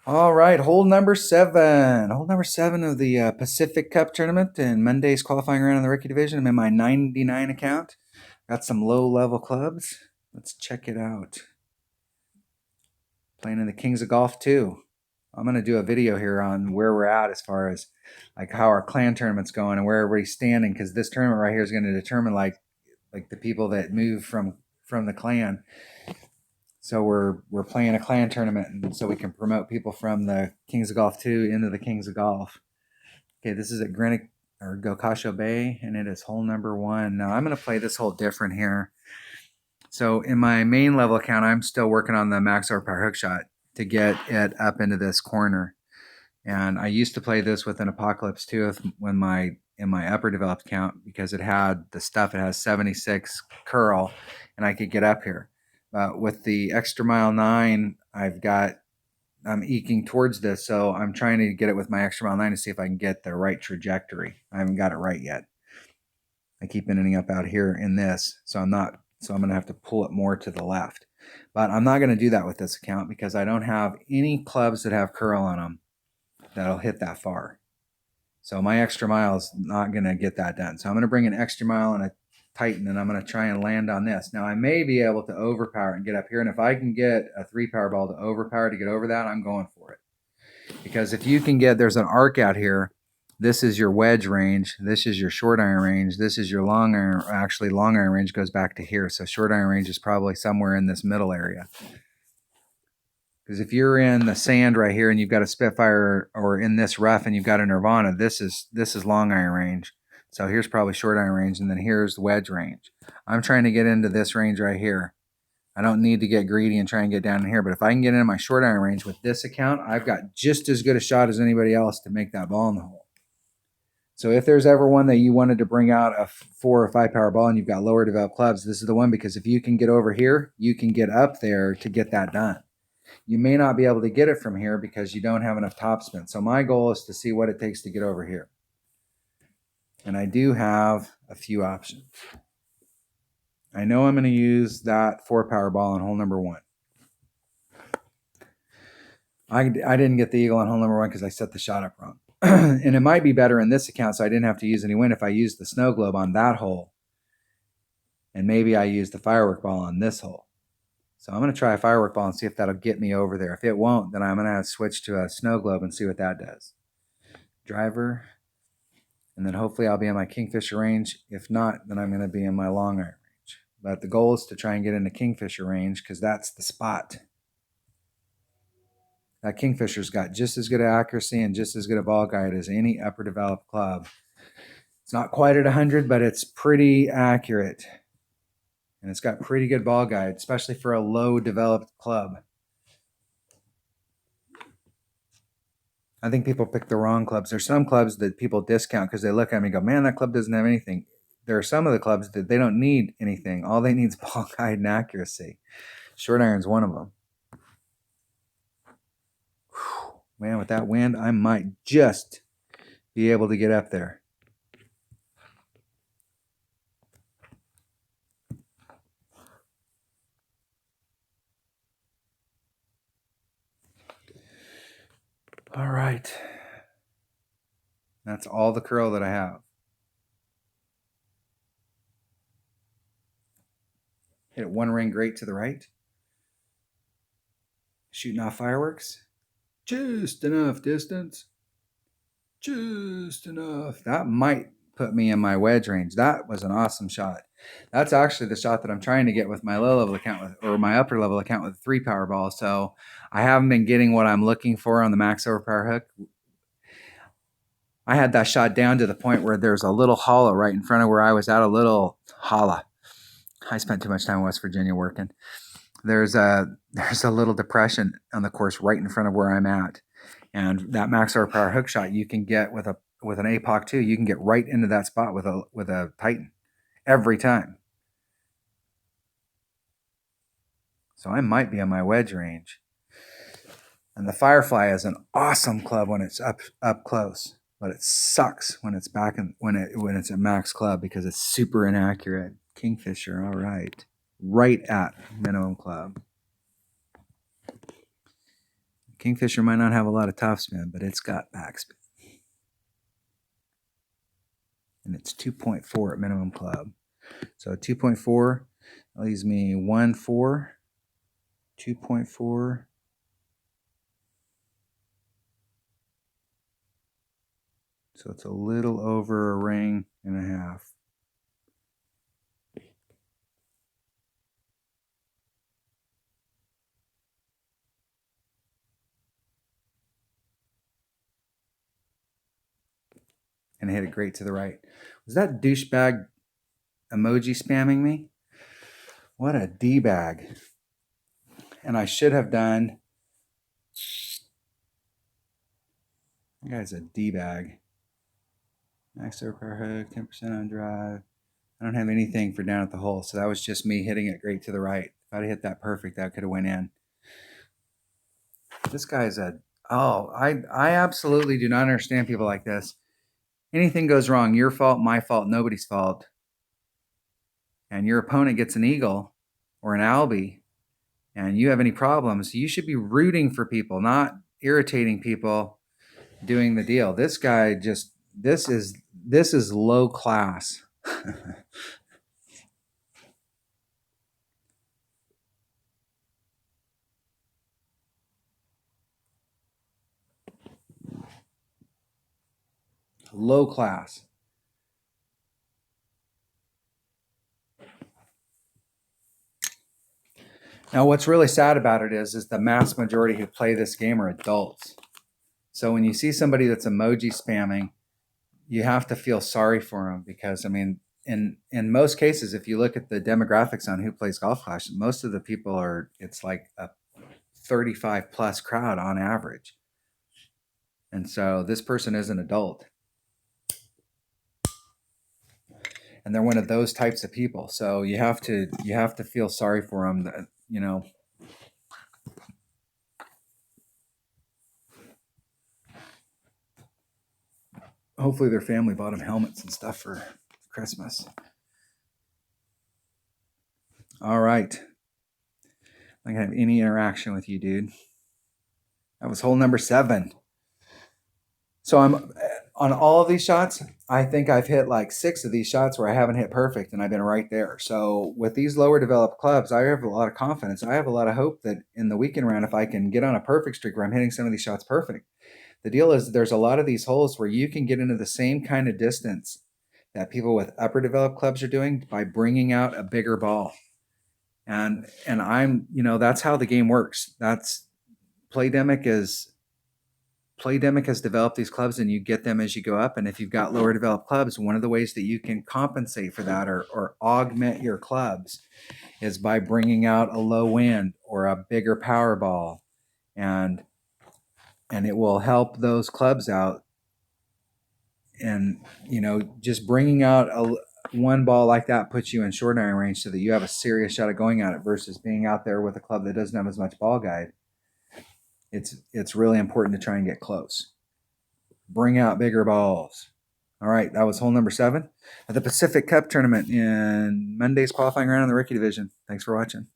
All right, hole number 7. Hole number 7 of the Pacific Cup tournament and Monday's qualifying round in the rookie division. I'm in my 99 account. Got some low-level clubs. Let's check it out. Playing in the Kings of Golf 2. I'm going to do a video here on where we're at as far as like how our clan tournament's going and where everybody's standing, because this tournament right here is going to determine like the people that move from the clan. So we're playing a clan tournament, and so we can promote people from the Kings of Golf 2 into the Kings of Golf. Okay, this is at Greenock or Gokasho Bay, and it is hole number 1. Now I'm going to play this hole different here. So in my main level account, I'm still working on the max horsepower hook shot to get it up into this corner. And I used to play this with an Apocalypse 2 when in my upper developed account, because it had the stuff. It has 76 curl, and I could get up here. With the Extra Mile 9, I'm eking towards this, so I'm trying to get it with my Extra Mile 9 to see if I can get the right trajectory. I haven't got it right yet. I keep ending up out here in this, so I'm going to have to pull it more to the left. But I'm not going to do that with this account because I don't have any clubs that have curl on them that'll hit that far. So my Extra Mile is not going to get that done. So I'm going to bring an Extra Mile and a Titan, and I'm going to try and land on this. Now, I may be able to overpower and get up here, and if I can get a 3-power ball to overpower to get over that, I'm going for it. Because if you can get, there's an arc out here. This is your wedge range. This is your short iron range. This is your long iron. Actually, long iron range goes back to here. So short iron range is probably somewhere in this middle area. Because if you're in the sand right here and you've got a Spitfire, or in this rough and you've got a Nirvana, this is long iron range. So here's probably short iron range, and then here's the wedge range. I'm trying to get into this range right here. I don't need to get greedy and try and get down in here, but if I can get into my short iron range with this account, I've got just as good a shot as anybody else to make that ball in the hole. So if there's ever one that you wanted to bring out a 4 or 5 power ball and you've got lower developed clubs, this is the one, because if you can get over here, you can get up there to get that done. You may not be able to get it from here because you don't have enough topspin. So my goal is to see what it takes to get over here. And I do have a few options. I know I'm going to use that 4-power ball on hole number 1. I didn't get the eagle on hole number 1 because I set the shot up wrong. And it might be better in this account, so I didn't have to use any wind if I used the snow globe on that hole. And maybe I use the firework ball on this hole. So I'm going to try a firework ball and see if that'll get me over there. If it won't, then I'm going to have to switch to a snow globe and see what that does. Driver. And then hopefully I'll be in my Kingfisher range. If not, then I'm going to be in my long iron range. But the goal is to try and get into Kingfisher range because that's the spot. That Kingfisher's got just as good accuracy and just as good a ball guide as any upper developed club. It's not quite at 100, but it's pretty accurate. And it's got pretty good ball guide, especially for a low developed club. I think people pick the wrong clubs. There's some clubs that people discount because they look at me and go, man, that club doesn't have anything. There are some of the clubs that they don't need anything. All they need is ball guide and accuracy. Short iron's one of them. Whew. Man, with that wind, I might just be able to get up there. All right. That's all the curl that I have. Hit one ring great to the right. Shooting off fireworks. Just enough distance. Just enough. That might put me in my wedge range. That was an awesome shot. That's actually the shot that I'm trying to get with my low level account or my upper level account with 3-power balls. So I haven't been getting what I'm looking for on the max overpower hook. I had that shot down to the point where there's a little hollow right in front of where I was at, a little hollow. I spent too much time in West Virginia working. There's a little depression on the course right in front of where I'm at. And that max horsepower hook shot you can get with an APOC 2, you can get right into that spot with a Titan every time. So I might be on my wedge range. And the Firefly is an awesome club when it's up close, but it sucks when it's back when it's a max club because it's super inaccurate. Kingfisher, all right at minimum club. Kingfisher might not have a lot of topspin, but it's got backspin. And it's 2.4 at minimum club. So 2.4 leaves me 1.4, 2.4. So it's a little over a ring and a half. And I hit it great to the right. Was that douchebag emoji spamming me? What a D-bag. And I should have done... That guy's a D-bag. Max over hook, 10% on drive. I don't have anything for down at the hole, so that was just me hitting it great to the right. If I'd hit that perfect, that could have went in. This guy's a... Oh, I absolutely do not understand people like this. Anything goes wrong, your fault, my fault, nobody's fault. And your opponent gets an eagle or an albie, and you have any problems, you should be rooting for people, not irritating people doing the deal. This guy just, this is low class. Low class. Now, what's really sad about it is the mass majority who play this game are adults. So when you see somebody that's emoji spamming, you have to feel sorry for them because, I mean, in most cases, if you look at the demographics on who plays Golf Clash, most of the people are, it's like a 35 plus crowd on average. And so this person is an adult. And they're one of those types of people. So you have to feel sorry for them that, you know. Hopefully their family bought them helmets and stuff for Christmas. All right. I'm not gonna have any interaction with you, dude. That was hole number 7. So I'm on all of these shots. I think I've hit like 6 of these shots where I haven't hit perfect, and I've been right there. So with these lower developed clubs, I have a lot of confidence. I have a lot of hope that in the weekend round, if I can get on a perfect streak where I'm hitting some of these shots perfect. The deal is there's a lot of these holes where you can get into the same kind of distance that people with upper developed clubs are doing by bringing out a bigger ball. And I'm, you know, that's how the game works. That's Playdemic has developed these clubs, and you get them as you go up. And if you've got lower developed clubs, one of the ways that you can compensate for that or augment your clubs is by bringing out a low wind or a bigger power ball. And it will help those clubs out. And, you know, just bringing out one ball like that puts you in short iron range so that you have a serious shot at going at it versus being out there with a club that doesn't have as much ball guide. It's really important to try and get close. Bring out bigger balls. All right, that was hole number 7 at the Pacific Cup tournament in Monday's qualifying round in the rookie division. Thanks for watching.